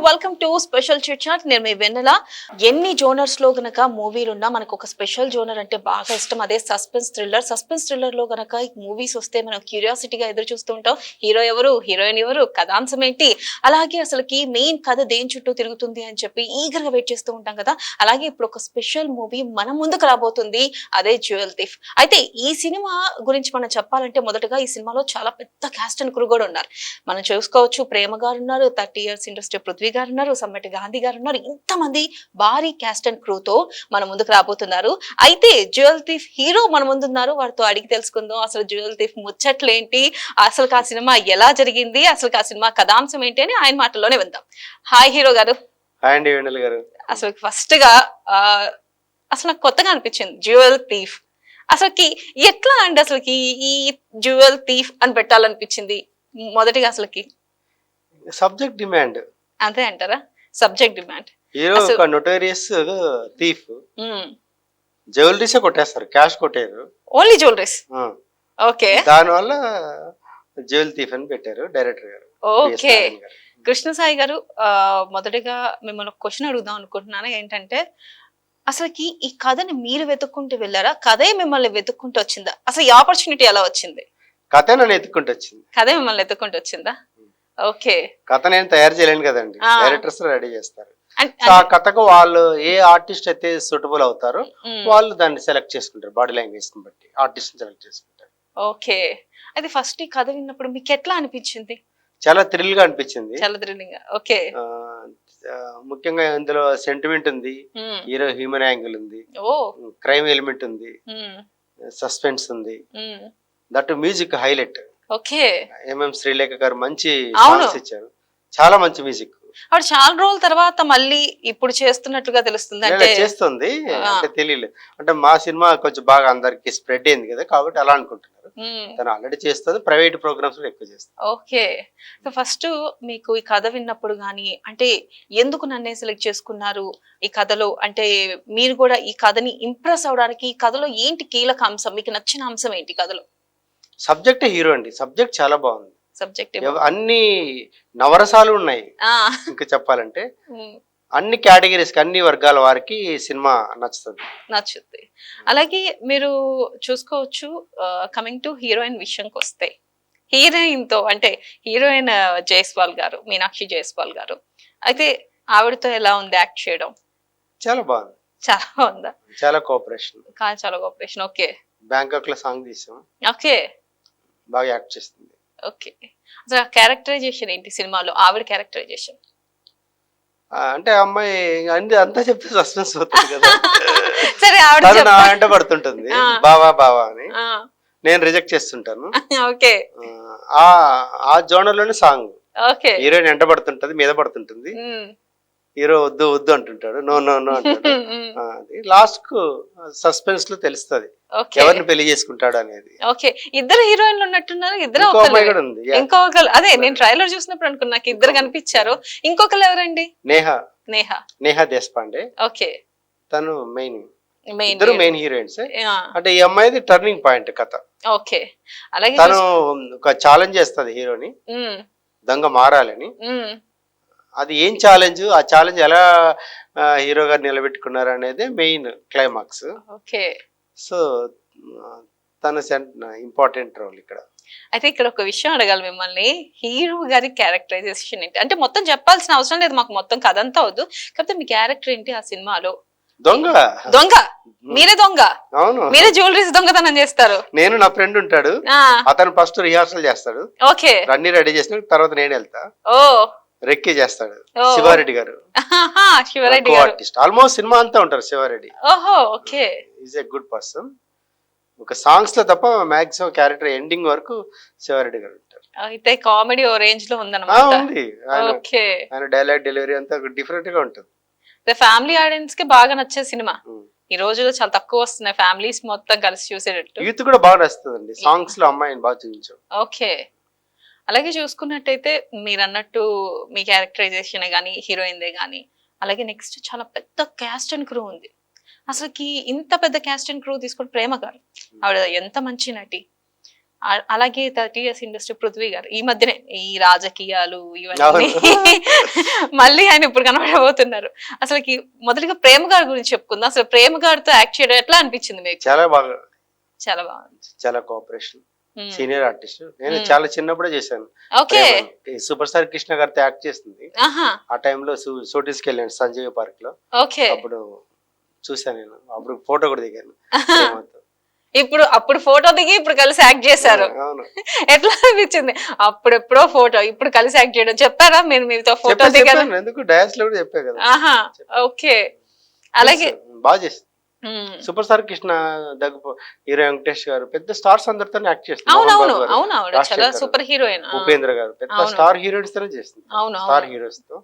Welcome to special chit chat. నేను మీ వెన్నెల. ఎన్ని జోనర్స్ లో గనక మూవీలు ఉన్నా మనకు ఒక స్పెషల్ జోనర్ అంటే బాగా ఇష్టం. అదే సస్పెన్స్ థ్రిల్లర్. సస్పెన్స్ థ్రిల్లర్ లో గనక మూవీస్ వస్తే మనం క్యూరియాసిటీగా ఎదురు చూస్తూ ఉంటాం. హీరో ఎవరు, హీరోయిన్ ఎవరు, కథాంశం ఏంటి, అలాగే అసలుకి మెయిన్ కథ దేని చుట్టూ తిరుగుతుంది అని చెప్పి ఈగర్ గా వెయిట్ చేస్తూ ఉంటాం కదా. అలాగే ఇప్పుడు ఒక స్పెషల్ మూవీ మన ముందుకు రాబోతుంది, అదే జ్యువెల్ థీఫ్. అయితే ఈ సినిమా గురించి మనం చెప్పాలంటే మొదటగా ఈ సినిమాలో చాలా పెద్ద క్యాస్ట్ అండ్ క్రూ కూడా ఉన్నారు. మనం చూసుకోవచ్చు, ప్రేమ గారు ఉన్నారు, 30 years ఇండస్ట్రీ పృథ్వీ గారు ఉన్నారు, సమ్మటి గాంధీ గారు ఉన్నారు. ఇంతమంది భారీ క్యాస్ట్ అండ్ క్రూ తో మన ముందుకు రాబోతున్నారు. అయితే జ్యువెల్ థీఫ్ హీరో మన ముందున్నారు. వారితో అడిగి తెలుసుకుందాం అసలు జ్యువెల్ థీఫ్ ముచ్చట్లు ఏంటి, అసలు ఆ సినిమా ఎలా జరిగింది, అసలు ఆ సినిమా కథాంశం ఏంటి అని ఆయన మాటల్లోనే విందాం. హాయ్ హీరో గారు. హాయ్ అండి వెన్నెల గారు. అసలు ఫస్ట్ గా అసలు నాకు కొత్తగా అనిపించింది జ్యువెల్ థీఫ్. అసలుకి ఎట్లా అండి అసలుకి ఈ జ్యువెల్ థీఫ్ అని పెట్టాలనిపించింది మొదటిగా? అసలుకి సబ్జెక్ట్ డిమాండ్ అంతే అంటారా? Subject demand. హీరో ఒక నోటోరియస్ థీఫ్. జ్యువెలరీసే కొట్టేస్తారు, క్యాష్ కొట్టారు. Only jewelleries. ఓకే, దాని వల్ల జ్యువెల్ థీఫ్ అని పెట్టారు డైరెక్టర్ గారు. ఓకే. కృష్ణ సాయి గారు, మొదటిగా మిమ్మల్ని ఒక క్వశ్చన్ అడుగుదాం అనుకుంటున్నాను. ఏంటంటే అసలుకి ఈ కథని మీరు వెతుక్కుంటూ వెళ్ళారా, కథే మిమ్మల్ని వెతుక్కుంటూ వచ్చిందా? అసలు ఈ ఆపర్చునిటీ ఎలా వచ్చింది? కథ నన్ను ఎత్తుకుంటూ వచ్చింది. కథే మిమ్మల్ని ఎత్తుకుంటూ వచ్చిందా? ఓకే. కథ నేను తయారు చేయలేను కదండి, డైరెక్టర్స్ రెడీ చేస్తారు. ఆ కథకు వాళ్ళు ఏ ఆర్టిస్ట్ అయితే సూటబుల్ అవుతారో వాళ్ళు దాన్ని సెలెక్ట్ చేసుకుంటారు. బాడీ లాంగ్వేజ్ బట్టి ఆర్టిస్ట్ సెలెక్ట్ చేసుకుంటారు. ఓకే. అయితే ఫస్ట్ ఈ కథ విన్నప్పుడు మీకు ఎట్లా అనిపించింది? చాలా థ్రిల్ గా అనిపించింది. చాలా థ్రిల్లింగ్. ఓకే. ముఖ్యంగా ఇందులో సెంటిమెంట్ ఉంది, హీరో హ్యూమన్ యాంగిల్ ఉంది, క్రైమ్ ఎలిమెంట్ ఉంది, సస్పెన్స్ ఉంది, that music highlight. Okay. MM Srilekha గారు మంచి సాంగ్స్ ఇచ్చారు, చాలా మంచి మ్యూజిక్. ఆవిడ చాలా రోజుల తర్వాత మళ్ళీ ఇప్పుడు చేస్తున్నట్లుగా తెలుస్తుంది. అంటే చేస్తుంది అంటే తెలియలేదు, అంటే మా సినిమా కొంచెం బాగా అందరికి స్ప్రెడ్ అయింది కదా, కాబట్టి అలా అనుకుంటున్నారు. తను ఆల్రెడీ చేస్తుంది, ప్రైవేట్ ప్రోగ్రామ్స్ లో ఎక్కువ చేస్తుంది. ఓకే. సో ఫస్ట్ మీకు ఈ కథ విన్నప్పుడు గానీ, అంటే ఎందుకు నన్నే సెలెక్ట్ చేసుకున్నారు ఈ కథలో, అంటే మీరు కూడా ఈ కథని ఇంప్రెస్ అవడానికి ఈ కథలో ఏంటి కీలక అంశం, మీకు నచ్చిన అంశం ఏంటి కథలో? సబ్జెక్ట్ హీరో అండి, సబ్జెక్ట్ చాలా బాగుంది. సబ్జెక్ట్ అన్ని నవరసాలు ఉన్నాయి. ఇంకా చెప్పాలంటే అన్ని కేటగిరీస్ కి, అన్ని వర్గాల వారికి సినిమా నచ్చుతుంది. అలాగే మీరు చూసుకోవచ్చు, కమింగ్ టు హీరోయిన్ విషయంకి వస్తే, హీరోయిన్ తో అంటే హీరోయిన్ జైస్వాల్ గారు, మీనాక్షి జైస్వాల్ గారు, అయితే ఆవిడతో ఎలా ఉంది యాక్ట్ చేయడం? చాలా బాగుంది. చాలా బాగుందా? చాలా కోఆపరేషన్. చాలా కోఆపరేషన్. ఓకే. బ్యాంకాక్ లో సాంగ్ తీసాం. ఓకే. బాగా యాక్ట్ చేస్తుంది. ఓకే. అసలు క్యారెక్టరైజేషన్ ఏంటి సినిమాలో, ఆవిడ క్యారెక్టరైజేషన్? అంటే అమ్మాయి అంతా చెప్తే సస్పెన్స్ అవుతుంది కదా. సరే, ఆవిడ నా వెంట పడుతుంటుంది, బావా బావా అని. నేను రిజెక్ట్ చేస్తుంటాను. ఓకే. ఆ జోనర్ లోనే సాంగ్. ఓకే. హీరోయిన్ వెంట పడుతుంటది, మీద పడుతుంటుంది, హీరో వద్దు వద్దు అంటుంటాడు, నో నో నో అంటాడు. లాస్ట్ కు సస్పెన్స్ లో తెలుస్తుంది ఎవరిని పెళ్లి చేసుకుంటాడు అనేది. ఓకే. ఇద్దరు హీరోయిన్లు ఉన్నట్టున్నారు. ఇద్దరు ఇంకొకరు, అదే నేను ట్రైలర్ చూసినప్పుడు అనుకున్నా, నాకు ఇద్దరు కనిపించారు. ఇంకొకరు ఎవరండి? నేహా దేశపాండే. ఓకే. తను మెయిన్ హీరోయిన్స్. అంటే ఈ అమ్మాయిది టర్నింగ్ పాయింట్ కథ. ఓకే. అలాగే తను ఒక ఛాలెంజ్ చేస్తుంది హీరోని, దొంగ మారాలని. అది ఏం ఛాలెంజ్, ఆ ఛాలెంజ్ ఎలా హీరో గారు నిలబెట్టుకున్నారు అనేది మెయిన్ క్లైమాక్స్. ఓకే. సో తన ఇంపార్టెంట్ రోల్ ఇక్కడ. అయితే ఇక్కడ ఒక విషయం అడగాలి మిమ్మల్ని, హీరో గారి క్యారెక్టరైజేషన్ ఏంటి? అంటే మొత్తం చెప్పాల్సిన అవసరం లేదు, మాకు మొత్తం కథ అంతా వద్దు, కాకపోతే మీ క్యారెక్టర్ ఏంటి ఆ సినిమాలో? దొంగ. మీరే దొంగ? అవును. మీరే జ్యువెలరీస్ దొంగతనం చేస్తారు? నేను, నా ఫ్రెండ్ ఉంటాడు, అతను ఫస్ట్ రిహార్సల్ చేస్తాడు. ఓకే. అన్ని రెడీ చేసిన తర్వాత నేను వెళ్తా. ఓ. రెక్కి చేస్తాడు శివారెడ్డి గారు. శివారెడ్డి ఆర్టిస్ట్ ఆల్మోస్ట్ సినిమా అంతా ఉంటారు శివారెడ్డి. ఓహో. Okay. Is a good person. ఒక సాంగ్స్ లో తప్ప మాక్సిమం క్యారెక్టర్ ఎండింగ్ వరకు శివారెడ్డి గారు ఉంటారు. అయితే కామెడీ ఓ రేంజ్ లో ఉందన్నమాట. ఉంది. ఓకే. ఆయన డైలాగ్ డెలివరీ అంతా డిఫరెంట్ గా ఉంటుంది. ఫ్యామిలీ ఆడియన్స్ కి బాగా నచ్చే సినిమా. ఈ రోజులో చాలా తక్కువ వస్తున్నాయి ఫ్యామిలీస్ మొత్తం కలిసి చూసేటట్టు. యూత్ కూడా బాగా నచ్చుతుందండి, సాంగ్స్ లో అమ్మాయిని బాగా చూపించాం. ఓకే. అలాగే చూసుకున్నట్టయితే మీరు అన్నట్టు మీ క్యారెక్టరైజేషన్ గానీ, హీరోయిన్దే గానీ, అలాగే నెక్స్ట్ చాలా పెద్ద క్యాస్ట్ అండ్ క్రూ ఉంది. అసలుకి ఇంత పెద్ద క్యాస్ట్ అండ్ క్రూ తీసుకుని ప్రేమ గారు, ఆవిడ ఎంత మంచి నటి. అలాగే 30 ఇయర్స్ ఇండస్ట్రీ పృథ్వీ గారు ఈ మధ్యనే ఈ రాజకీయాలు ఇవన్నీ అవును. మళ్ళీ ఆయన ఇప్పుడు కనబడబోతున్నారు. అసలుకి మొదటిగా ప్రేమ గారి గురించి చెప్పుకుందాం. అసలు ప్రేమ గారితో యాక్ట్ చేయడం ఎట్లా అనిపించింది మీకు? చాలా బాగా, చాలా బాగుంది. చాలా కోఆపరేషన్. ఉమ్, సీనియర్ ఆర్టిస్ట్. నేను ఉమ్. చాలా చిన్నప్పుడే చేశాను ఓకే. ప్రేమని. సూపర్ స్టార్ కృష్ణ గారితో యాక్ట్ చేస్తుంది. ఆహా. ఆ టైంలో షూటింగ్స్కి వెళ్ళాను సంజీవ్ పార్క్ లో. ఓకే. అప్పుడు చూసాను నేను. అప్పుడు ఫోటో కూడా దిగాను ప్రేమతో. అప్పుడు ఫోటో దిగి ఇప్పుడు కలిసి యాక్ట్ చేశారు. అవును. ఎట్లా అనిపించింది? అప్పుడెప్పుడో ఫోటో, ఇప్పుడు కలిసి యాక్ట్ చేయడం. చెప్పారా మీరు మీతో ఫోటో చెప్పాను, దిగారు? చెప్పాను. ఎందుకు డాన్స్ లో కూడా చెప్పా కదా. ఆహా. ఓకే. అలాగే బాగా చేస్తుంది. ఉమ్. సూపర్ స్టార్ కృష్ణ దగ్గు హీరో వెంకటేష్ గారు పెద్ద స్టార్స్ అందరితో యాక్ట్ చేస్తుంది. అవునవును అవును, ఆవిడ చాలా సూపర్ హీరోయిన్. ఉపేంద్ర గారు పెద్ద అవును. స్టార్ హీరోయిన్స్ తోనే చేస్తుంది. అవును స్టార్ హీరోస్ తో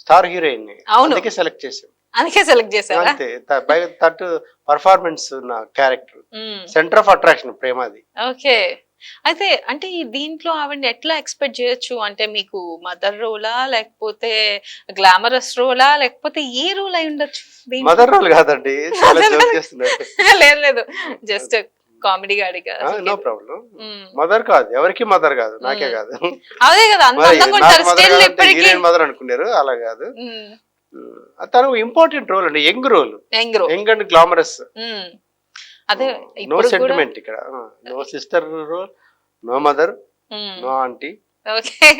స్టార్ హీరోయిన్ అవును. అందుకే సెలెక్ట్ చేసాం. అందుకే సెలెక్ట్ చేశారా? అంతే. పైగా తట్టు పర్ఫార్మెన్స్ ఉన్న character, um. Centre of attraction ప్రేమది. ఓకే. అయితే అంటే ఈ దీంట్లో ఆవిడని ఎట్లా ఎక్స్పెక్ట్ చేయొచ్చు? అంటే మీకు మదర్ రోలా, లేకపోతే గ్లామరస్ రోలా, లేకపోతే ఏ రోల్ అయి ఉండొచ్చు దీంట్లో? మదర్ రోల్ కాదండి, చాలా జోక్ చేస్తున్నారు. లేదు లేదు, జస్ట్ కామెడీ గాడిగా. No problem. మదర్ కాదు, ఎవరికి మదర్ కాదు, నాకే కాదు. అదే కదా, అంత అందంగా ఉంటారు స్టిల్ ఇప్పటికీ. హీరోయిన్ మదర్ అనుకున్నారు, అలా కాదు. తను ఇంపార్టెంట్ రోల్ అండి, young role, young and glamorous. అదే నో ఇప్పుడు కూడా. సెంటిమెంట్ ఇక్కడ. No sister role, no mother, no aunty. Okay.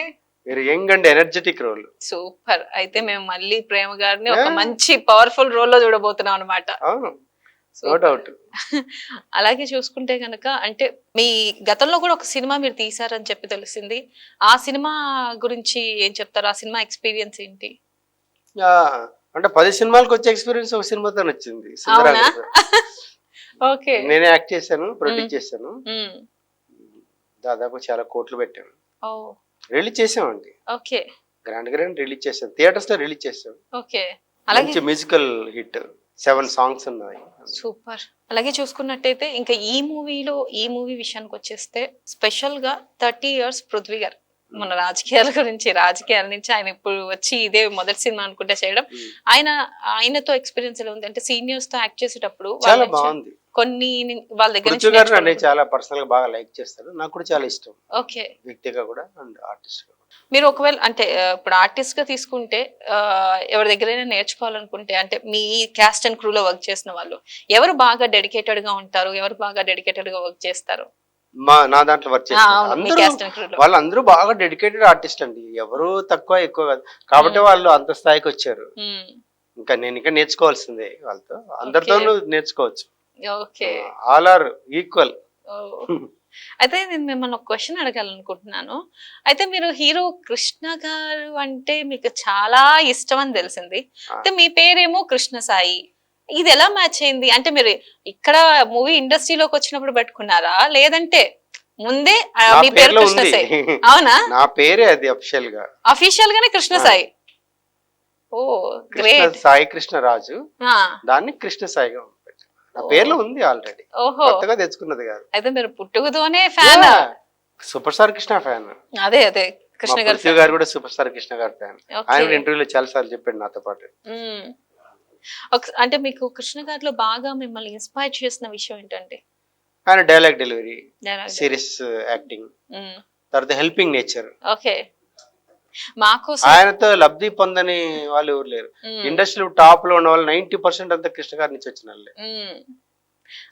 Very young and energetic role. Super. అయితే మేము మళ్ళీ ప్రేమ గారిని ఒక మంచి పవర్ఫుల్ రోల్ లో చూడబోతున్నాం అనమాట. అవును, నో డౌట్. అలాగే చూసుకుంటే గనక, అంటే మీ గతంలో కూడా ఒక సినిమా మీరు తీసారని చెప్పి తెలిసింది. ఆ సినిమా గురించి ఏం చెప్తారు? ఆ సినిమా ఎక్స్పీరియన్స్ ఏంటి? అంటే 10 సినిమాలకు వచ్చే ఎక్స్పీరియన్స్ ఒక సినిమాతో వచ్చింది. అవునా? ఓకే. నేనే యాక్ట్ చేశాను, ప్రొడ్యూస్ చేశాను. దాదాపు చాలా కోట్లు పెట్టాను. ఓ. రిలీజ్ చేసామండి. ఓకే. గ్రాండ్ రిలీజ్ చేసాం, థియేటర్స్ లో రిలీజ్ చేసాం. ఓకే. అలాగే మంచి మ్యూజికల్ హిట్, 7 సాంగ్స్ ఉన్నాయి. సూపర్. అలాగే చూసుకున్నట్టయితే ఇంకా ఈ మూవీ విషయానికి వచ్చేస్తే స్పెషల్ గా 30 ఇయర్స్ పృథ్వీ గారు మన రాజకీయాల నుంచి ఆయన ఇప్పుడు వచ్చి ఇదే మొదటి సినిమా అనుకుంటే చేయడం, ఆయనతో ఎక్స్పీరియన్స్ ఎలా ఉంది? అంటే సీనియర్స్ తో యాక్ట్ చేసేటప్పుడు చాలా బాగుంది. కొన్ని వాళ్ళ దగ్గర పృథ్వీ గారు నన్ను చాలా పర్సనల్ గా బాగా లైక్ చేస్తారు, నాకు కూడా చాలా ఇష్టం. ఓకే. వ్యక్తిగా కూడా అండ్ ఆర్టిస్ట్ గా. మీరు ఒకవేళ అంటే ఇప్పుడు ఆర్టిస్ట్ గా తీసుకుంటే ఎవరి దగ్గరైనా నేర్చుకోవాలనుకుంటే, అంటే మీ క్యాస్ట్ అండ్ క్రూలో వర్క్ చేసిన వాళ్ళు ఎవరు బాగా డెడికేటెడ్ గా ఉంటారు, ఎవరు బాగా డెడికేటెడ్ గా వర్క్ చేస్తారు? నా దాంట్లో వర్క్ చేస్తారు వాళ్ళందరూ బాగా డెడికేటెడ్ ఆర్టిస్ట్ అండి, ఎవరు తక్కువ ఎక్కువ కాదు. కాబట్టి వాళ్ళు అంత స్థాయికి వచ్చారు. ఇంకా నేను ఇంకా నేర్చుకోవాల్సిందే వాళ్ళతో, అందరితోనూ నేర్చుకోవచ్చు. ఓకే. All are equal. అయితే నేను మిమ్మల్ని ఒక క్వశ్చన్ అడగాలనుకుంటున్నాను. అయితే మీరు హీరో కృష్ణ గారు అంటే మీకు చాలా ఇష్టం అని తెలిసింది. అయితే మీ పేరేమో కృష్ణ సాయి, ఇది ఎలా మ్యాచ్ అయింది? అంటే మీరు ఇక్కడ మూవీ ఇండస్ట్రీలోకి వచ్చినప్పుడు పెట్టుకున్నారా, లేదంటే ముందే మీ పేరు కృష్ణ సాయి? అవునా? నా పేరే అది అఫీషియల్ గానే కృష్ణ సాయి. ఓ గ్రేట్. సాయి కృష్ణరాజు, దాన్ని కృష్ణ సాయిగా నా పేర్లో ఉంది ఆల్రెడీ, కొత్తగా తెచ్చుకున్నది కాదు. అయితే మీరు పుట్టుకతోనే fan, super star Krishna fan. అదే కృష్ణ గారు కూడా సూపర్ స్టార్ కృష్ణ గారు ఫ్యాన్. ఆయన ఇంటర్వ్యూలో చాలా సార్లు చెప్పాడు నాతో పాటు. అంటే మీకు కృష్ణ గారిలో బాగా మిమ్మల్ని ఇన్స్పైర్ చేసిన విషయం ఏంటంటే? ఆయన డైలాగ్ డెలివరీ, సీరియస్ యాక్టింగ్, తర్వాత హెల్పింగ్ నేచర్. ఓకే. ఆయనతో లబ్ధి పొందని వాళ్ళు ఎవరు లేరు. ఇండస్ట్రీలో టాప్ లో ఉన్న వాళ్ళు 90% అంతా కృష్ణ గారి నుంచి వచ్చిన వాళ్ళే,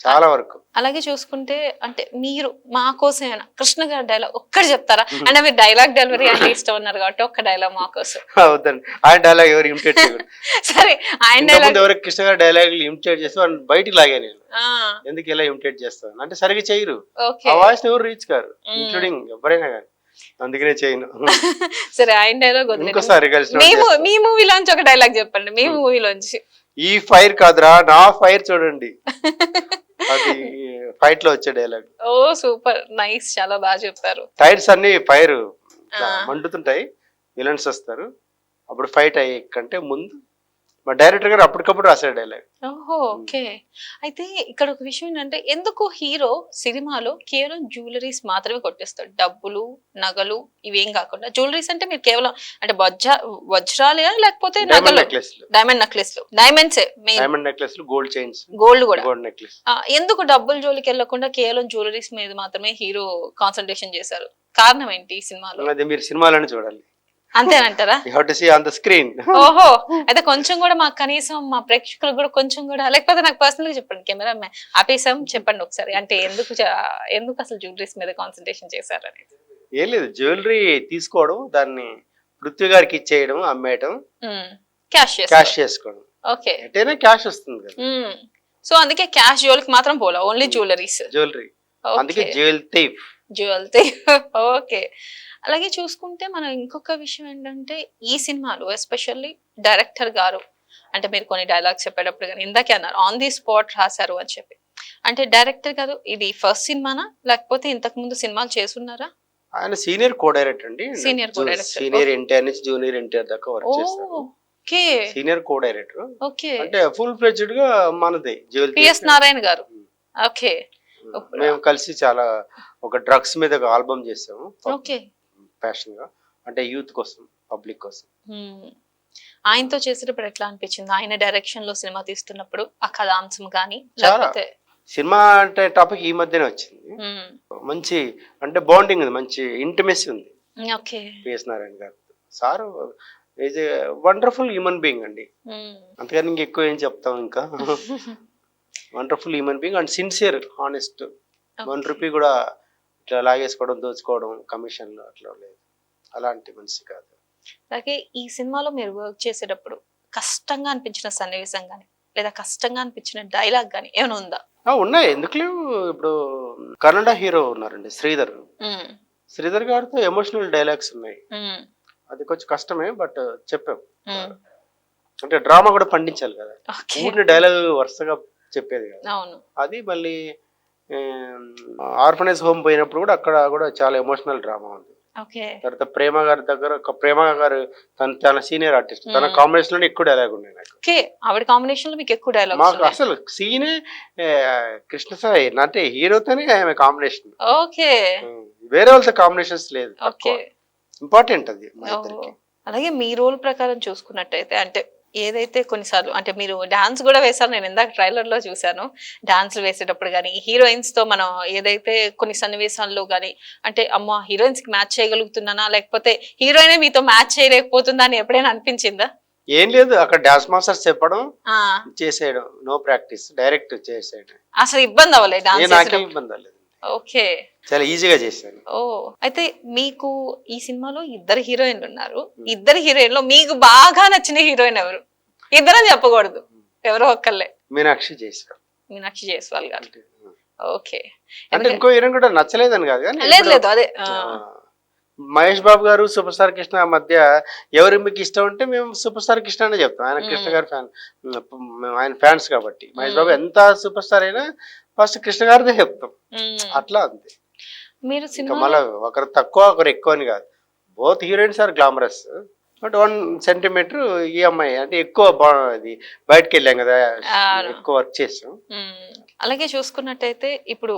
చాలా వరకు. అలాగే చూసుకుంటే అంటే మీరు మా కోసం కృష్ణ గారి డైలాగ్ ఒక్కటి చెప్తారా? అంటే మీరు డైలాగ్ డెలివరీ అంటే ఇష్టం ఉన్నారు కాబట్టి ఒక్క డైలాగ్ మా కోసం. అవుతుంది, ఆయన డైలాగ్ ఎవరు ఇమిటేట్ చేయకూడదు. సరే, ఆయన డైలాగ్ ఎవరు కృష్ణ గారి డైలాగ్ ఇమిటేట్ చేస్తే వాళ్ళు బయటికి లాగా నేను ఎందుకు ఇలా ఇమిటేట్ చేస్తాను అంటే సరిగ్గా చేయరు. ఆ వాయిస్ ఎవరు రీచ్ కారు, ఇంక్లూడింగ్ ఎవరైనా కానీ, అందుకనే చేయను. సరే, ఆయన డైలాగ్ ఇంకోసారి మీ మూవీలోంచి ఒక డైలాగ్ చెప్పండి. మీ మూవీలోంచి. ఈ ఫైర్ కాదురా నా ఫైర్ చూడండి, అది ఫైట్ లో వచ్చే డైలాగ్. ఓ సూపర్, నైస్, చాలా బాగా చెప్పారు. టైర్స్ అన్ని ఫైర్ మండుతుంటాయి, విలన్స్ వస్తారు, అప్పుడు ఫైట్ అయ్యే కంటే ముందు మా డైరెక్టర్ గారు అప్పటికప్పుడు రాశాడు డైలాగ్. ఓహో! ఓకే. అయితే ఇక్కడ ఒక విషయం ఏంటంటే ఎందుకు హీరో సినిమాలో కేవలం జ్యువెల్లరీస్ మాత్రమే కొట్టేస్తాడు? డబ్బులు, నగలు ఇవేం కాకుండా జ్యువెల్లరీస్ అంటే మీరు కేవలం అంటే వజ్రాలేనా లేకపోతే డైమండ్ నగలు? నెక్లెస్లు, డైమండ్ నెక్లెస్లు, డైమండ్సే మెయిన్. డైమండ్ నెక్లెస్లు, గోల్డ్ చైన్స్, గోల్డ్ కూడా. Gold necklace. ఎందుకు డబ్బుల జోలికి వెళ్ళకుండా కేవలం జ్యువెల్లరీస్ మీద మాత్రమే హీరో కాన్సంట్రేషన్ చేశారు? కారణం ఏంటి ఈ సినిమాలో? అది మీరు సినిమాలోనే చూడాలి. అంతేనంటారా? You have to see on the screen. ఓహో! అయితే కొంచెం కూడా మాకు కనీసం మా ప్రేక్షకులకు కూడా కొంచెం కూడా లేకపోతే నాకు పర్సనల్ గా చెప్పండి. కెమెరా ఆపేసాం చెప్పండి ఒకసారి. అంటే ఎందుకు అసలు జ్యువెలరీస్ మీద కాన్సంట్రేషన్ చేశారు అనేది? ఏం లేదు, జ్యువెలరీ తీసుకోవడం, దాన్ని పృథ్వీ గారికి ఇచ్చేయడం, అమ్మేయడం, క్యాష్ చేసుకోవడం. ఓకే. ఎటైనా క్యాష్ వస్తుంది కదా. సో అందుకే క్యాష్ జోలికి మాత్రం పోలా, ఓన్లీ జ్యువెలరీస్. జ్యువెలరీ, అందుకే జ్యువెల్ థీఫ్. ఓకే. అలాగే చూసుకుంటే మనం ఇంకొక విషయం ఏంటంటే ఈ సినిమాలో ఎస్పెషల్లీ డైరెక్టర్ గారు అంటే మీరు కొన్ని డైలాగ్స్ చెప్పేటప్పుడు కానీ ఇందాకే అన్నారు ఆన్ ది స్పాట్ రాశారు అని చెప్పి. అంటే డైరెక్టర్ గారు ఇది ఫస్ట్ సినిమానా లేకపోతే ఇంతకు ముందు సినిమాలు చేస్తున్నారా? ఆయన సీనియర్ కో డైరెక్టర్ అండి. సీనియర్ ఎన్టీఆర్ నుంచి జూనియర్ ఎన్టీఆర్ దాకా వర్క్ చేస్తారు. Senior co director. ఓకే. అంటే ఫుల్ ఫ్లెడ్జ్డ్ గా మనది జ్యువెల్ పిఎస్ నారాయణ గారు. ఓకే. మేము కలిసి చాలా ఒక డ్రగ్స్ మీద ఒక ఆల్బమ్ చేసాము. ఓకే. ప్యాషన్ గా, అంటే యూత్ కోసం, పబ్లిక్ కోసం. ఆయనతో చేసేటప్పుడు ఎట్లా అనిపించింది? ఆయన డైరెక్షన్ లో సినిమా తీస్తున్నప్పుడు ఆ కథాంశం కానీ లేకపోతే సినిమా అంటే టాపిక్ ఈ మధ్యనే వచ్చింది. మంచి అంటే బాండింగ్ ఉంది, మంచి ఇంటిమెసీ ఉంది. ఓకే. పిఎస్ నారాయణ గారు sir is a wonderful human being అండి. అంతకని ఇంకెక్కువ ఏం చెప్తాం ఇంకా. Wonderful human being and sincere, honest. ₹1 కూడా ఇట్లా లాగేసుకోవడం, దోచుకోవడం, కమిషన్లు అట్లా లేదు. అలాంటి మనిషి కాదు. అలాగే ఈ సినిమాలో మీరు వర్క్ చేసేటప్పుడు కష్టంగా అనిపించిన సన్నివేశం కానీ లేదా కష్టంగా అనిపించిన డైలాగ్ కానీ ఏమైనా ఉందా? ఉన్నాయి, ఎందుకు లేవు. ఇప్పుడు కన్నడ హీరో ఉన్నారండి శ్రీధర్ గారితో ఎమోషనల్ డైలాగ్స్ ఉన్నాయి. అది కొంచెం కష్టమే, బట్ చెప్పాం. అంటే డ్రామా కూడా పండించాలి కదా, ఊరిని డైలాగ్ వరుసగా చెప్పేది కదా. అది మళ్ళీ ఆర్ఫనైజ్ హోమ్ పోయినప్పుడు కూడా అక్కడ కూడా చాలా ఎమోషనల్ డ్రామా ఉంది. తర్వాత ప్రేమ గారి దగ్గర, ప్రేమ గారు తన సీనియర్ ఆర్టిస్ట్, తన కాంబినేషన్ లో ఎక్కువ డైలాగ్ ఉన్నాయి నాకు. ఆవిడ కాంబినేషన్ లో మీకు ఎక్కువ డైలాగ్? మాకు అసలు సీనే కృష్ణ సాయి అంటే హీరోతోనే ఆమె కాంబినేషన్. ఓకే. వేరే వాళ్ళతో కాంబినేషన్స్ లేదు. ఇంపార్టెంట్ అది మా ఇద్దరికి. అలాగే మీ రోల్ ప్రకారం చూసుకున్నట్టయితే అంటే ఏదైతే కొన్నిసార్లు అంటే మీరు డాన్స్ కూడా వేశారు, నేను ఇందాక ట్రైలర్ లో చూసాను. డాన్స్లు వేసేటప్పుడు కానీ హీరోయిన్స్ తో మనం ఏదైతే కొన్ని సన్నివేశాల్లో కానీ అంటే అమ్మ హీరోయిన్స్ కి మ్యాచ్ చేయగలుగుతున్నానా లేకపోతే హీరోయినే మీతో మ్యాచ్ చేయలేకపోతుందా అని ఎప్పుడైనా అనిపించిందా? ఏం లేదు, అక్కడ డాన్స్ మాస్టర్స్ చెప్పడం చేసేయడం, నో ప్రాక్టీస్, డైరెక్ట్ చేసేయడం. అసలు ఇబ్బంది అవ్వలేదు? నాకేం ఇబ్బంది అవ్వలేదు. ఓకే. చాలా ఈజీగా చేశాను. అయితే మీకు ఈ సినిమాలో ఇద్దరు హీరోయిన్లు ఉన్నారు. ఇద్దరు హీరోయిన్ లో మీకు బాగా నచ్చిన హీరోయిన్ ఎవరు? ఇద్దరని చెప్పకూడదు, ఎవరో ఒక్కళ్ళే. మీనాక్షి జైస్వాల్ గారు. ఓకే. అంటే ఇంకో హీరోయిన్ కూడా నచ్చలేదని కాదు కానీ లేదు అదే మహేష్ బాబు గారు సూపర్ స్టార్ కృష్ణ మధ్య ఎవరు మీకు ఇష్టం అంటే మేము సూపర్ స్టార్ కృష్ణ అనే చెప్తాం. ఆయన కృష్ణ గారి ఫ్యాన్, ఆయన ఫ్యాన్స్ కాబట్టి. మహేష్ బాబు ఎంత సూపర్ స్టార్ అయినా ఫస్ట్ కృష్ణ గారిదే చెప్తాం. అట్లా అంతే. మీరు మళ్ళీ ఒకరు తక్కువ ఒకరు ఎక్కువ అని కాదు. Both heroines are glamorous, but 1 centimetre ఈ అమ్మాయి అంటే ఎక్కువ అది బయటకు వెళ్ళాం కదా, ఎక్కువ వర్క్ చేసాం. అలాగే చూసుకున్నట్టయితే ఇప్పుడు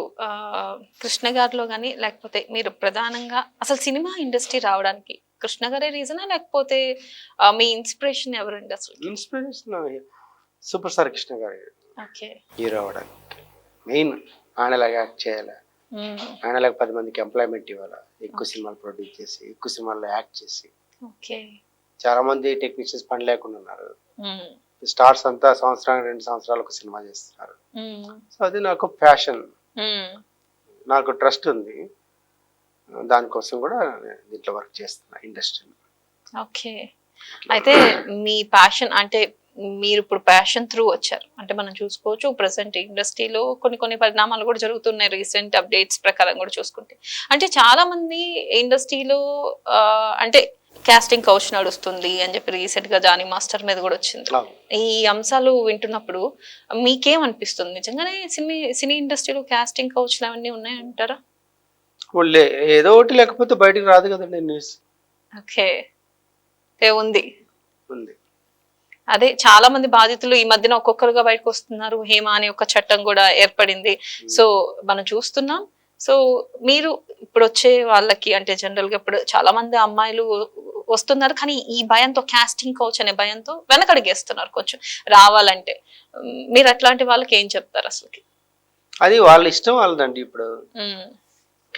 కృష్ణ గారిలో కానీ లేకపోతే మీరు ప్రధానంగా అసలు సినిమా ఇండస్ట్రీ రావడానికి కృష్ణ గారే రీజనా లేకపోతే మీ ఇన్స్పిరేషన్ ఎవరండి? అసలు ఇన్స్పిరేషన్ సూపర్ స్టార్ కృష్ణ గారు. ఓకే. హీరో అవడానికి మెయిన్ ఆయనలాగా యాక్ట్ చేయాలి, ఆయనలాగా 10 మందికి ఎంప్లాయ్మెంట్ ఇవ్వాలి, ఎక్కువ సినిమాలు ప్రొడ్యూస్ చేసి ఎక్కువ సినిమాల్లో యాక్ట్ చేసి. ఓకే. చాలా మంది టెక్నీషియన్స్ పని లేకుండా ఉన్నారు. స్టార్స్ అంతా సంవత్సరానికి 2 సంవత్సరాలు ఒక సినిమా చేస్తున్నారు. సో అది నాకు ప్యాషన్, నాకు ట్రస్ట్ ఉంది. దానికోసం కూడా దీంట్లో వర్క్ చేస్తున్నా ఇండస్ట్రీలో. ఓకే. అయితే మీ ప్యాషన్ అంటే మీరు ఇప్పుడు ప్యాషన్ త్రూ వచ్చారు అంటే మనం చూసుకోవచ్చు. ప్రెసెంట్ ఇండస్ట్రీలో కొన్ని పరిణామాలు కూడా జరుగుతున్నాయి. రీసెంట్ అప్డేట్స్ ప్రకారం కూడా చూసుకుంటే అంటే చాలా మంది ఇండస్ట్రీలో అంటే కాస్టింగ్ కౌచ్ నడుస్తుంది అని చెప్పి రీసెంట్ గా జానీ మాస్టర్ మీద కూడా వచ్చింది. ఈ అంశాలు వింటున్నప్పుడు మీకేమనిపిస్తుంది? నిజంగానే సినీ ఇండస్ట్రీలో కాస్టింగ్ కౌచ్లు అవన్నీ ఉన్నాయంటారా? ఏదో ఒకటి లేకపోతే బయటకు రాదు కదండి న్యూస్. ఓకే. ఉంది. అదే చాలా మంది బాధితులు ఈ మధ్యన ఒక్కొక్కరుగా బయటకు వస్తున్నారు. హేమ అనే ఒక చట్టం కూడా ఏర్పడింది. సో మనం చూస్తున్నాం. సో మీరు ఇప్పుడు వచ్చే వాళ్ళకి అంటే జనరల్ గా ఇప్పుడు చాలా మంది అమ్మాయిలు వస్తున్నారు, కానీ ఈ భయంతో కాస్టింగ్ కౌచ్ అనే భయంతో వెనకడిగేస్తున్నారు కొంచెం రావాలంటే. మీరు అట్లాంటి వాళ్ళకి ఏం చెప్తారు అసలుకి? అది వాళ్ళ ఇష్టం వాళ్ళదండి. ఇప్పుడు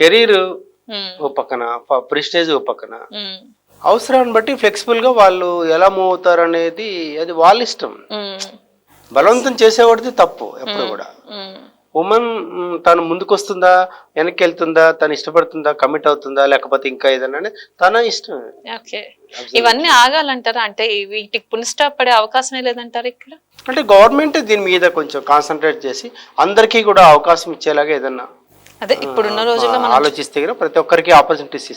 కెరీర్ ఓ పక్కన, ప్రెస్టేజ్ ఓ పక్కన, అవసరాన్ని బట్టి ఫ్లెక్సిబుల్ గా వాళ్ళు ఎలా మూవ్ అవుతారు అనేది అది వాళ్ళ ఇష్టం. బలవంతం చేసేవాడిది తప్పు ఎప్పుడు కూడా. ఉమెన్ తను ముందుకు వస్తుందా, వెనక్కి వెళ్తుందా, తను ఇష్టపడుతుందా, కమిట్ అవుతుందా, లేకపోతే ఇంకా ఏదన్నా తన ఇష్టం. ఇవన్నీ ఆగాలంటారా? అంటే వీటికి పునఃస్టాప్ పడే అవకాశమే లేదంటారు ఇక్కడ? అంటే గవర్నమెంట్ దీని మీద కొంచెం కాన్సన్ట్రేట్ చేసి అందరికీ కూడా అవకాశం ఇచ్చేలాగా ఏదన్నా అదే ఇప్పుడున్న రోజుల్లో మనం ఆలోచిస్తే ప్రతి ఒక్కరికి ఆపర్చునిటీస్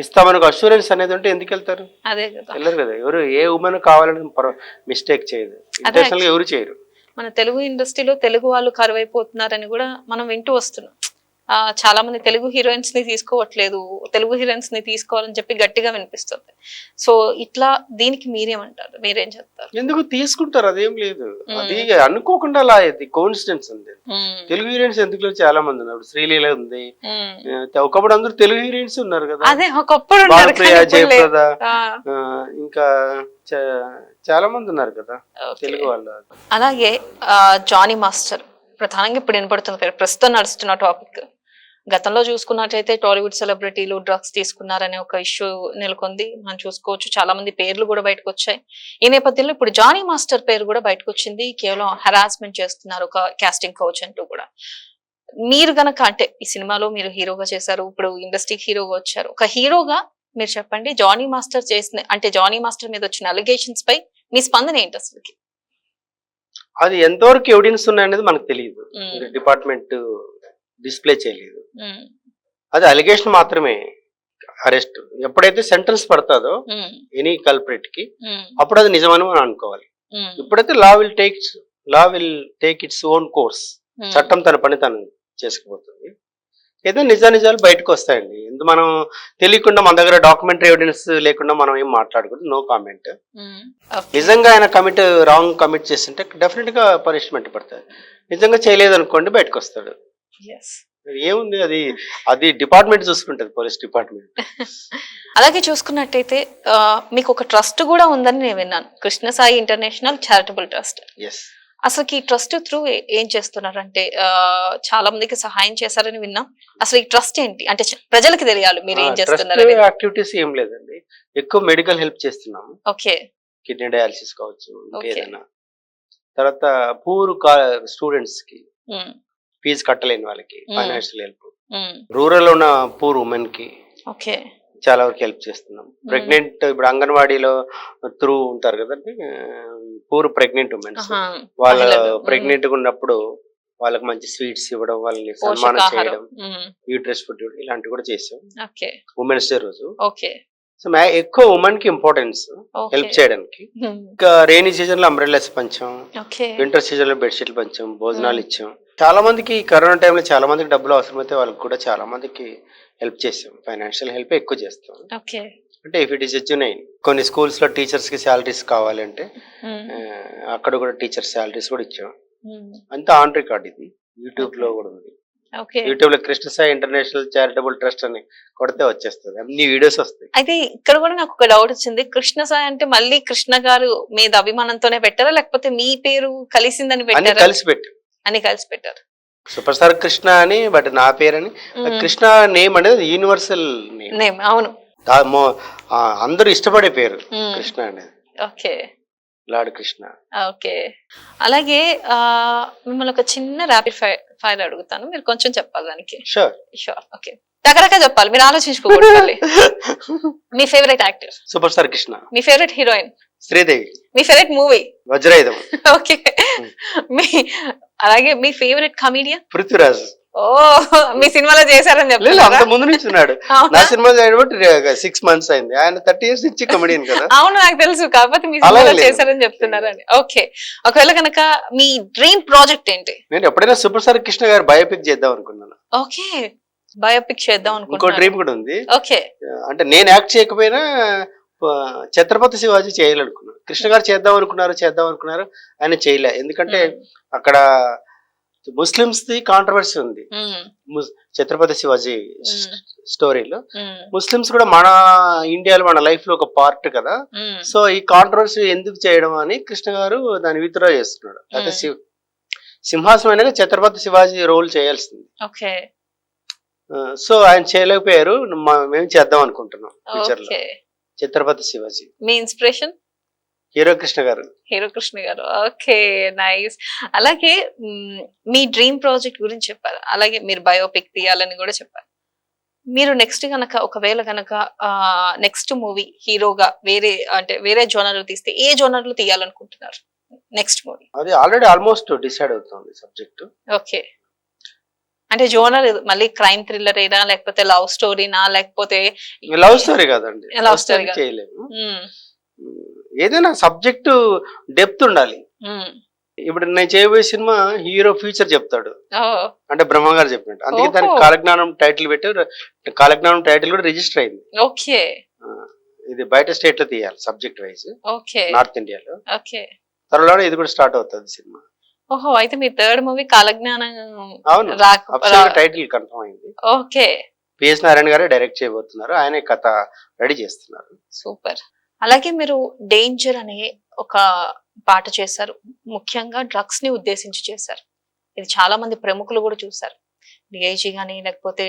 ఇస్తామని అష్యూరెన్స్ అనేది ఉంటే ఎందుకు వెళ్తారు? అదే కదా, వెళ్ళరు కదా. ఎవరు ఏ ఉమెన్ కావాలని మిస్టేక్ చేయదు, ఇంటెన్షనల్ గా ఎవరు చేయరు. మన తెలుగు ఇండస్ట్రీలో తెలుగు వాళ్ళు కరువైపోతున్నారని కూడా మనం వింటూ వస్తున్నాం. చాలా మంది తెలుగు హీరోయిన్స్ ని తీసుకోవట్లేదు, తెలుగు హీరోయిన్స్ ని తీసుకోవాలని చెప్పి గట్టిగా వినిపిస్తుంది. సో ఇట్లా దీనికి మీరేమంటారు, మీరేం చెప్తారు? ఎందుకు తీసుకుంటారు? అదేం లేదు, అది అనుకోకుండా అలా కోఇన్సిడెన్స్ ఉంది. తెలుగు హీరోయిన్స్ ఎందుకు చాలా మంది ఉన్నారు. శ్రీలీల ఉంది, ఒకప్పుడు అందరూ తెలుగు హీరోయిన్స్ ఉన్నారు కదా. అదే ఒకప్పుడు భానుప్రియ, జయప్రద, ఇంకా చాలా మంది ఉన్నారు కదా తెలుగు వాళ్ళు. అలాగే జానీ మాస్టర్ ప్రధానంగా ఇప్పుడు వినపడుతుంది, ప్రస్తుతం నడుస్తున్న టాపిక్. గతంలో చూసుకున్నట్లయితే టాలీవుడ్ సెలబ్రిటీలు డ్రగ్స్ తీసుకున్నారనే ఒక ఇష్యూ నెలకొంది, మనం చూసుకోవచ్చు. చాలా మంది పేర్లు కూడా బయటకు వచ్చాయి. ఈ నేపథ్యంలో ఇప్పుడు జానీ మాస్టర్ పేరు కూడా బయటకు వచ్చింది. కేవలం హెరాస్మెంట్ చేస్తున్నారు ఒక కాస్టింగ్ కౌచ్ అంటూ కూడా. మీరు గనక అంటే ఈ సినిమాలో మీరు హీరోగా చేశారు, ఇప్పుడు ఇండస్ట్రీకి హీరోగా వచ్చారు. ఒక హీరోగా మీరు చెప్పండి, జానీ మాస్టర్ చేసిన అంటే జానీ మాస్టర్ మీద వచ్చిన అలిగేషన్స్ పై మీ స్పందన ఏంటి అసలుకి? అది ఎంతవరకు ఎవిడెన్స్ ఉన్నాయనేది మనకు తెలియదు, డిపార్ట్మెంట్ డిస్ప్లే చేయలేదు. అది అలిగేషన్ మాత్రమే. అరెస్ట్ ఎప్పుడైతే సెంటెన్స్ పడుతుందో ఎనీ కల్ప్రిట్ కి, అప్పుడు అది నిజమని మనం అనుకోవాలి. ఇప్పుడైతే law will take its own course. చట్టం తన పని తను చేసుకుపోతుంది. ఏదో నిజాలు బయటకు వస్తాయండి. ఎందుకు మనం తెలియకుండా మన దగ్గర డాక్యుమెంటరీ ఎవిడెన్స్ లేకుండా మనం ఏం మాట్లాడకూడదు, నో కామెంట్. నిజంగా ఆయన రాంగ్ కమిట్ చేస్తుంటే డెఫినెట్ గా పనిష్మెంట్ పడుతుంది. నిజంగా చేయలేదు అనుకోండి బయటకు వస్తాడు. ఏముంది, అది డిపార్ట్మెంట్ చూసుకుంటది, పోలీస్ డిపార్ట్మెంట్. అలాగే చూసుకున్నట్టయితే మీకు ఒక ట్రస్ట్ కూడా ఉందని నేను విన్నాను, కృష్ణసాయి ఇంటర్నేషనల్ చారిటబుల్ ట్రస్ట్. అసలు ఈ ట్రస్ట్ త్రూ ఏం చేస్తున్నారంటే చాలా మందికి సహాయం చేశారని విన్నాం. అసలు ఈ ట్రస్ట్ ఏంటి అంటే ప్రజలకు తెలియాలి మీరు ఏం చేస్తున్నారు. యాక్టివిటీస్ ఏం లేదండి, ఎక్కువ మెడికల్ హెల్ప్ చేస్తున్నాము. ఓకే, కిడ్నీ డయాలసిస్ కావచ్చు, ఇంకేదైనా. తర్వాత పూర్ స్టూడెంట్స్ కి ఫీజు కట్టలేని వాళ్ళకి ఫైనాన్షియల్ హెల్ప్. రూరల్ ఉన్న పూర్ ఉమెన్ కి చాలా వరకు హెల్ప్ చేస్తున్నాం. ప్రెగ్నెంట్ ఇప్పుడు అంగన్వాడీలో త్రూ ఉంటారు కదండి, పూర్ ప్రెగ్నెంట్ ఉమెన్స్, వాళ్ళ ప్రెగ్నెంట్ గా ఉన్నప్పుడు వాళ్ళకి మంచి స్వీట్స్ ఇవ్వడం, వాళ్ళని సన్మానం చేయడం, న్యూట్రిషస్ ఫుడ్ ఇలాంటివి కూడా చేసాం ఉమెన్స్ డే రోజు. సో ఎక్కువ ఉమెన్ కి ఇంపార్టెన్స్ హెల్ప్ చేయడానికి. ఇంకా రైనీ సీజన్ లో అంబ్రెల్లాస్ పంచాం, వింటర్ సీజన్ లో బెడ్షీట్లు పంచాం, భోజనాలు ఇచ్చాం. చాలా మందికి కరోనా టైంలో చాలా మందికి డబ్బులు అవసరమైతే వాళ్ళకి కూడా చాలా మందికి హెల్ప్ చేసాం. ఫైనాన్షియల్ హెల్ప్ ఎక్కువ చేస్తాం. అంటే ఇఫ్ ఇట్ ఈస్ జెన్యూన్. కొన్ని స్కూల్స్ లో టీచర్స్ కి శాలరీస్ కావాలంటే అక్కడ కూడా టీచర్ శాలరీస్ కూడా ఇచ్చాం. అంతా ఆన్ రికార్డ్. ఇది యూట్యూబ్ లో కూడా ఉంది. యూట్యూబ్ లో కృష్ణసాయి ఇంటర్నేషనల్ చారిటబుల్ ట్రస్ట్ అని కొడితే వచ్చేస్తుంది, అన్ని వీడియోస్ వస్తాయి. అయితే ఇక్కడ కూడా నాకు ఒక డౌట్ వచ్చింది, కృష్ణసాయి అంటే మళ్ళీ కృష్ణ గారు మీద అభిమానంతోనే పెట్టారా లేకపోతే మీ పేరు కలిసిందని పెట్టారా? కలిసి పెట్టారు. సూపర్ స్టార్ కృష్ణ అని, బట్ నా పేరని. కృష్ణ నేమ్ అనేది యూనివర్సల్ నేమ్. అవును, అందరూ ఇష్టపడే పేరు కృష్ణ అనేది. లార్డ్ కృష్ణ. అలాగే మిమ్మల్ని ఒక చిన్న ర్యాపిడ్ ఫైర్ అడుగుతాను, మీరు కొంచెం చెప్పాలి దానికి. షూర్. ఓకే, రకరకాల చెప్పాలి, మీరు ఆలోచించుకోకూడదు. మీ favourite actor? Super star Krishna. మీ ఫేవరెట్ హీరోయిన్? శ్రీదేవి. మీ ఫేవరెట్ మూవీ? వజ్రాయుధం. ఓకే. అలాగే మీ ఫేవరెట్ కమీడియన్? పృథ్వీరాజ్. మీ సినిమాలో చేశారని చెప్పలేదు, అంత ముందు నుంచి ఉన్నాడు. నా సినిమా 6 months అయింది, ఆయన 30 years నుంచి కమెడియన్ కదా. అవును, నాకు తెలుసు, కాకపోతే మీ సినిమాలో చేశారని చెప్తున్నారని. ఓకే, ఒకవేళ కనుక మీ డ్రీమ్ ప్రాజెక్ట్ ఏంటి? నేను ఎప్పుడైనా సూపర్ స్టార్ కృష్ణ గారు బయోపిక్ చేద్దాం అనుకున్నాను. ఓకే, బయోపిక్ చేద్దాం అనుకున్నాను. ఇంకో డ్రీమ్ కూడా ఉంది. ఓకే, అంటే నేను యాక్ట్ చేయకపోయినా ఛత్రపతి శివాజీ చేయాలనుకున్నాను. కృష్ణ గారు చేద్దాం అనుకున్నారు ఆయన చేయలే. ఎందుకంటే అక్కడ ముస్లిమ్స్ ది కాంట్రవర్సీ ఉంది. ఛత్రపతి శివాజీ స్టోరీలో ముస్లిమ్స్ కూడా మన ఇండియాలో మన లైఫ్ లో ఒక పార్ట్ కదా. సో ఈ కాంట్రవర్సీ ఎందుకు చేయడం అని కృష్ణ గారు దాన్ని విత్డ్రా చేస్తున్నాడు. అయితే సింహాసనం అనేది ఛత్రపతి శివాజీ రోల్ చేయాల్సింది. సో ఆయన చేయలేకపోయారు. మేము చేద్దాం అనుకుంటున్నాం ఫ్యూచర్ లో ఛత్రపతి శివాజీ. మీ ఇన్స్పిరేషన్ హీరో కృష్ణ గారు. Okay, nice. అలాగే మీ డ్రీమ్ ప్రాజెక్ట్ గురించి చెప్పారు, అలాగే మీరు బయోపిక్ తీయాలని కూడా చెప్పారు. మీరు నెక్స్ట్ గనక ఒకవేళ గనక నెక్స్ట్ మూవీ హీరోగా వేరే జోనర్ తీస్తే ఏ జోనర్ లో తీయాలనుకుంటున్నారు నెక్స్ట్ మూవీ? అది ఆల్రెడీ ఆల్మోస్ట్ డిసైడ్ అవుతుంది సబ్జెక్ట్. ఓకే, అంటే జోనర్ మళ్ళీ క్రైమ్ థ్రిల్లర్ అయినా లేకపోతే లవ్ స్టోరీనా లేకపోతే? లవ్ స్టోరీ కాదండి, లవ్ స్టోరీ చేయలేము. ఏదైనా సబ్జెక్ట్ డెప్త్ ఉండాలి. ఇప్పుడు నేను చేయబోయే సినిమా హీరో ఫ్యూచర్ చెప్తాడు, అంటే బ్రహ్మ గారు చెప్పినట్టు. అందుకే దానికి కాలజ్ఞానం టైటిల్ పెట్టారు. కాలజ్ఞానం టైటిల్ కూడా రిజిస్టర్ అయింది. ఓకే, ఇది బయట స్టేట్ లో తీయాలి సబ్జెక్ట్ వైజ్, నార్త్ ఇండియాలో. త్వరలో ఇది కూడా స్టార్ట్ అవుతుంది సినిమా. ఓహో, అయితే మీ థర్డ్ మూవీ కాలజ్ఞానం. అవును, టైటిల్ కన్ఫర్మ్ అయింది. ఓకే, పిఎస్ నారాయణ గారే డైరెక్ట్ చేయబోతున్నారు, ఆయనే కథ రెడీ చేస్తున్నారు. సూపర్. అలాగే మీరు డేంజర్ అనే ఒక పాట చేశారు, ముఖ్యంగా డ్రగ్స్ ని ఉద్దేశించి చేశారు. ఇది చాలా మంది ప్రముఖులు కూడా చూసారు, డిఐజీ గానీ లేకపోతే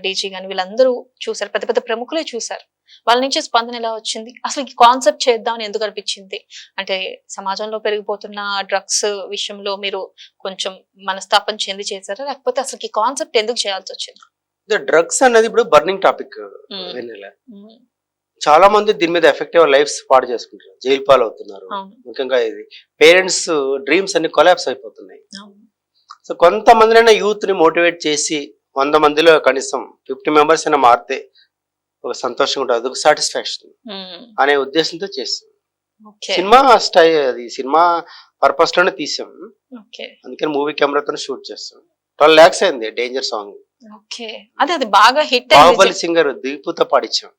డీజీ గానీ వీళ్ళందరూ చూసారు, పెద్ద పెద్ద ప్రముఖులే చూసారు. వాళ్ళ నుంచి స్పందన ఎలా వచ్చింది? అసలు ఈ కాన్సెప్ట్ చేద్దామని ఎందుకు అనిపించింది? అంటే సమాజంలో పెరిగిపోతున్న డ్రగ్స్ విషయంలో మీరు కొంచెం మనస్తాపం చెంది చేశారా, లేకపోతే అసలు ఈ కాన్సెప్ట్ ఎందుకు చేయాల్సి వచ్చింది? డ్రగ్స్ అనేది ఇప్పుడు బర్నింగ్ టాపిక్. చాలా మంది దీని మీద ఎఫెక్టివ్ లైఫ్స్ పాడు చేసుకుంటున్నారు, జైలు పాలు అవుతున్నారు. ముఖ్యంగా ఇది పేరెంట్స్ డ్రీమ్స్ అన్ని కొలాప్స్ అయిపోతున్నాయి. సో కొంతమందినైనా యూత్ ని మోటివేట్ చేసి 100 మందిలో కనీసం 50 మెంబర్స్ అయినా మారితే ఒక సంతోషంగా ఉంటుంది, అదొక సాటిస్ఫాక్షన్ అనే ఉద్దేశంతో చేస్తాం. సినిమా అది సినిమా పర్పస్ లోనే తీసాం, అందుకని మూవీ కెమెరాతో షూట్ చేస్తాం. 12 lakhs అయింది డేంజర్ సాంగ్. అది బాగా హిట్. బాహుబలి సింగర్ దీపుతో పాడించాం.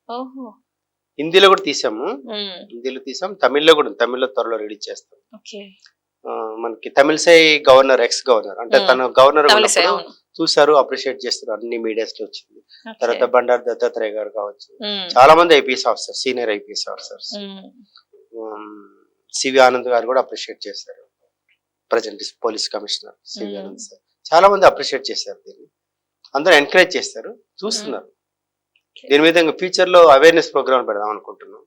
హిందీలో కూడా తీసాము, తమిళ్లో కూడా, తమిళ్లో త్వరలో రిలీజ్ చేస్తాం. మనకి తమిళసై గవర్నర్, ఎక్స్ గవర్నర్, అంటే తను గవర్నర్ చూసారు, అప్రిషియేట్ చేస్తారు, అన్ని మీడియాస్ లో వచ్చింది. తర్వాత బండారు దత్తాత్రేయ గారు కావచ్చు, చాలా మంది IPS officers, senior IPS officers, CV Anand గారు కూడా అప్రిషియేట్ చేశారు. Present police commissioner CV Anand sir చాలా మంది అప్రిషియేట్ చేశారు దీన్ని, అందరూ ఎంకరేజ్ చేస్తారు, చూస్తున్నారు. దీని మీద ఫ్యూచర్ లో అవేర్నెస్ ప్రోగ్రామ్ పెడదాం అనుకుంటున్నాం.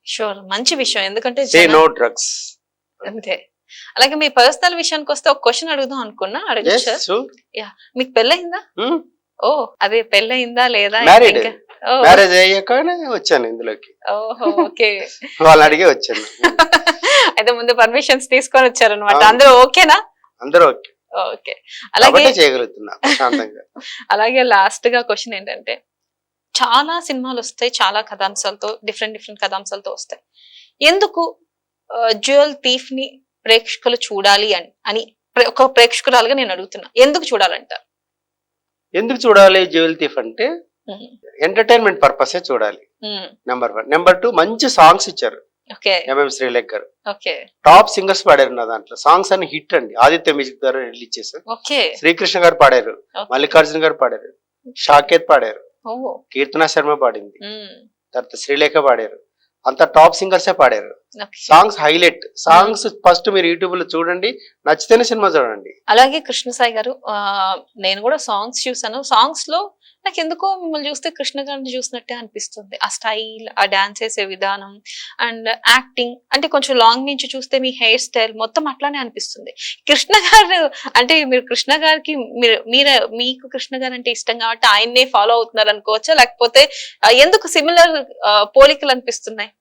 షూర్, మంచి విషయం. ఎందుకంటే సే నో డ్రగ్స్. అంతే. అలాగే మీ పర్సనల్ విషయానికి వస్తే ఒక క్వశ్చన్ అడుగుదాం అనుకున్నా, అడగచ్చు? మీకు పెళ్ళయిందా? ఓ, అదే పెళ్ళయిందా లేదా? మ్యారేజ్ అయ్యాకనే వచ్చాను ఇందులోకి. ఓకే, వాళ్ళు అడిగే వచ్చాను. అయితే ముందు పర్మిషన్స్ తీసుకొని వచ్చారనమాట. అందరూ ఓకేనా? అందరూ ఓకే. ఓకే, అలాగే చేయగలుగుతున్నా ప్రశాంతంగా. అలాగే లాస్ట్ గా క్వశ్చన్ ఏంటంటే, చాలా సినిమాలు వస్తాయి, చాలా కథాంశాలతో, డిఫరెంట్ కథాంశాలతో వస్తాయి. ఎందుకు జ్యువెల్ థీఫ్ ని ప్రేక్షకులు చూడాలి అని ఒక ప్రేక్షకురాలుగా నేను అడుగుతున్నా, ఎందుకు చూడాలంటారు? ఎందుకు చూడాలి జ్యువెల్ థీఫ్ అంటే, ఎంటర్టైన్మెంట్ పర్పసే చూడాలి, నెంబర్ 1. నెంబర్ 2, మంచి సాంగ్స్ ఇచ్చారు. ఎంఎం శ్రీలేఖ్ గారు టాప్ సింగర్స్ పాడారు నా దాంట్లో. సాంగ్స్ అన్ని హిట్ అండి. ఆదిత్య మ్యూజిక్ ద్వారా రిలీజ్ చేశారు. శ్రీకృష్ణ గారు పాడారు, మల్లికార్జున గారు పాడారు, షాకేత్ పాడారు, కీర్తన శర్మ పాడింది, తర్వాత శ్రీలేఖ పాడారు. అంత టాప్ సింగర్సే పాడారు. Songs highlight. సాంగ్స్ ఫస్ట్ మీరు యూట్యూబ్ లో చూడండి, నచ్చితేనే సినిమా చూడండి. అలాగే కృష్ణ సాయి గారు, నేను కూడా సాంగ్స్ చూసాను. సాంగ్స్ లో నాకు ఎందుకో మిమ్మల్ని చూస్తే కృష్ణ గారిని చూసినట్టే అనిపిస్తుంది. ఆ స్టైల్, ఆ డాన్స్ చేసే విధానం అండ్ యాక్టింగ్, అంటే కొంచెం లాంగ్ నుంచి చూస్తే మీ హెయిర్ స్టైల్ మొత్తం అట్లానే అనిపిస్తుంది. కృష్ణ గారు అంటే మీరు కృష్ణ గారికి మీకు కృష్ణ గారు అంటే ఇష్టం కాబట్టి ఆయన్నే ఫాలో అవుతున్నారు అనుకోవచ్చా, లేకపోతే ఎందుకు సిమిలర్ పోలికలు అనిపిస్తున్నాయి?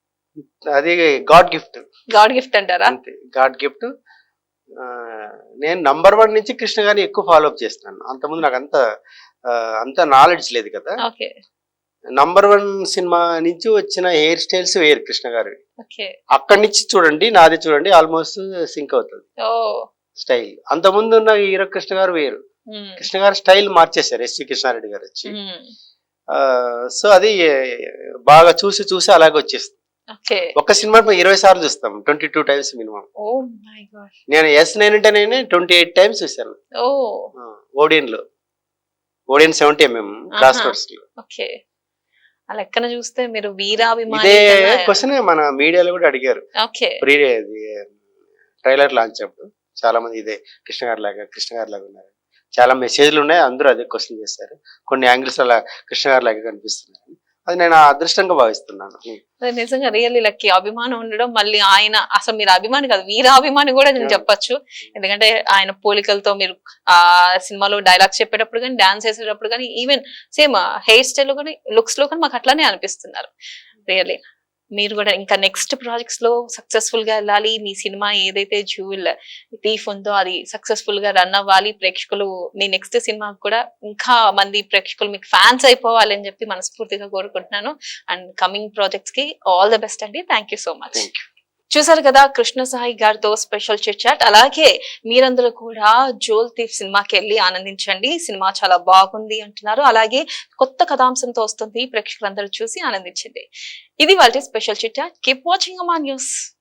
అది గాడ్ గిఫ్ట్ అంటారా? God gift. నేను నంబర్ 1 నుంచి కృష్ణ గారిని ఎక్కువ ఫాలో అప్ చేస్తున్నాను. అంతకుముందు నాకు అంత నాలెడ్జ్ లేదు కదా. నంబర్ 1 సినిమా నుంచి వచ్చిన హెయిర్ స్టైల్స్ వేరు కృష్ణ గారి. అక్కడి నుంచి చూడండి, నాది చూడండి, ఆల్మోస్ట్ సింక్ అవుతుంది స్టైల్. అంతకుముందు ఉన్న హీరో కృష్ణ గారు వేరు. కృష్ణ గారు స్టైల్ మార్చేశారు ఎస్వి కృష్ణారెడ్డి గారు వచ్చి. సో అది బాగా చూసి అలాగే వచ్చేస్తుంది. ఓకే. ఒక సినిమా 20 సార్లు చూస్తాం, 22 times minimum. Oh my god. నేను S9 అంటే నేను 28 టైమ్స్ చూసాను. Oh. Odeon 70mm cross roads లో. ఓకే. ఆ లెక్కన చూస్తే మీరు వీరాభిమాని ఇదే కన్నా. క్వశ్చన్ మన మీడియాలో కూడా అడిగారు ఓకే. ట్రైలర్ లాంచ్ అప్పుడు. చాలా మంది ఇదే కృష్ణ గారి లాగా ఉన్నారు. చాలా మెసేజ్లు ఉన్నాయి, అందరూ అదే క్వశ్చన్ చేశారు. కొన్ని యాంగిల్స్ అలా కృష్ణ గారి లాగా కనిపిస్తున్నారు. అది నేను అదృష్టంగా భావిస్తున్నాను. అది నిజంగా రియల్లీ లక్కీ. అభిమానం ఉండడం, మళ్ళీ ఆయన అసలు మీరు అభిమాని కాదు, వీరాభిమాని కూడా నేను చెప్పొచ్చు. ఎందుకంటే ఆయన పోలికలతో మీరు ఆ సినిమాలో డైలాగ్స్ చెప్పేటప్పుడు కానీ, డాన్స్ చేసేటప్పుడు కానీ, ఈవెన్ సేమ్ హెయిర్ స్టైల్ లో కానీ, లుక్స్ లో కానీ మాకు అట్లానే అనిపిస్తున్నారు. రియల్లీ మీరు కూడా ఇంకా నెక్స్ట్ ప్రాజెక్ట్స్ లో సక్సెస్ఫుల్ గా వెళ్ళాలి. మీ సినిమా ఏదైతే జ్యూవెల్ థీఫ్ ఉందో అది సక్సెస్ఫుల్ గా రన్ అవ్వాలి. ప్రేక్షకులు మీ నెక్స్ట్ సినిమా కూడా ఇంకా మంది ప్రేక్షకులు మీకు ఫ్యాన్స్ అయిపోవాలి అని చెప్పి మనస్ఫూర్తిగా కోరుకుంటున్నాను. అండ్ కమింగ్ ప్రాజెక్ట్స్ కి ఆల్ ద బెస్ట్ అండి. Thank you so much. చూసారు కదా కృష్ణ సాయి గారితో స్పెషల్ చిట్ చాట్. అలాగే మీరందరూ కూడా జోల్ థీఫ్ సినిమాకి వెళ్ళి ఆనందించండి. సినిమా చాలా బాగుంది అంటున్నారు. అలాగే కొత్త కథాంశంతో వస్తుంది, ప్రేక్షకులందరూ చూసి ఆనందించండి. ఇది వాళ్ళ special chit chat. Keep watching అమా న్యూస్.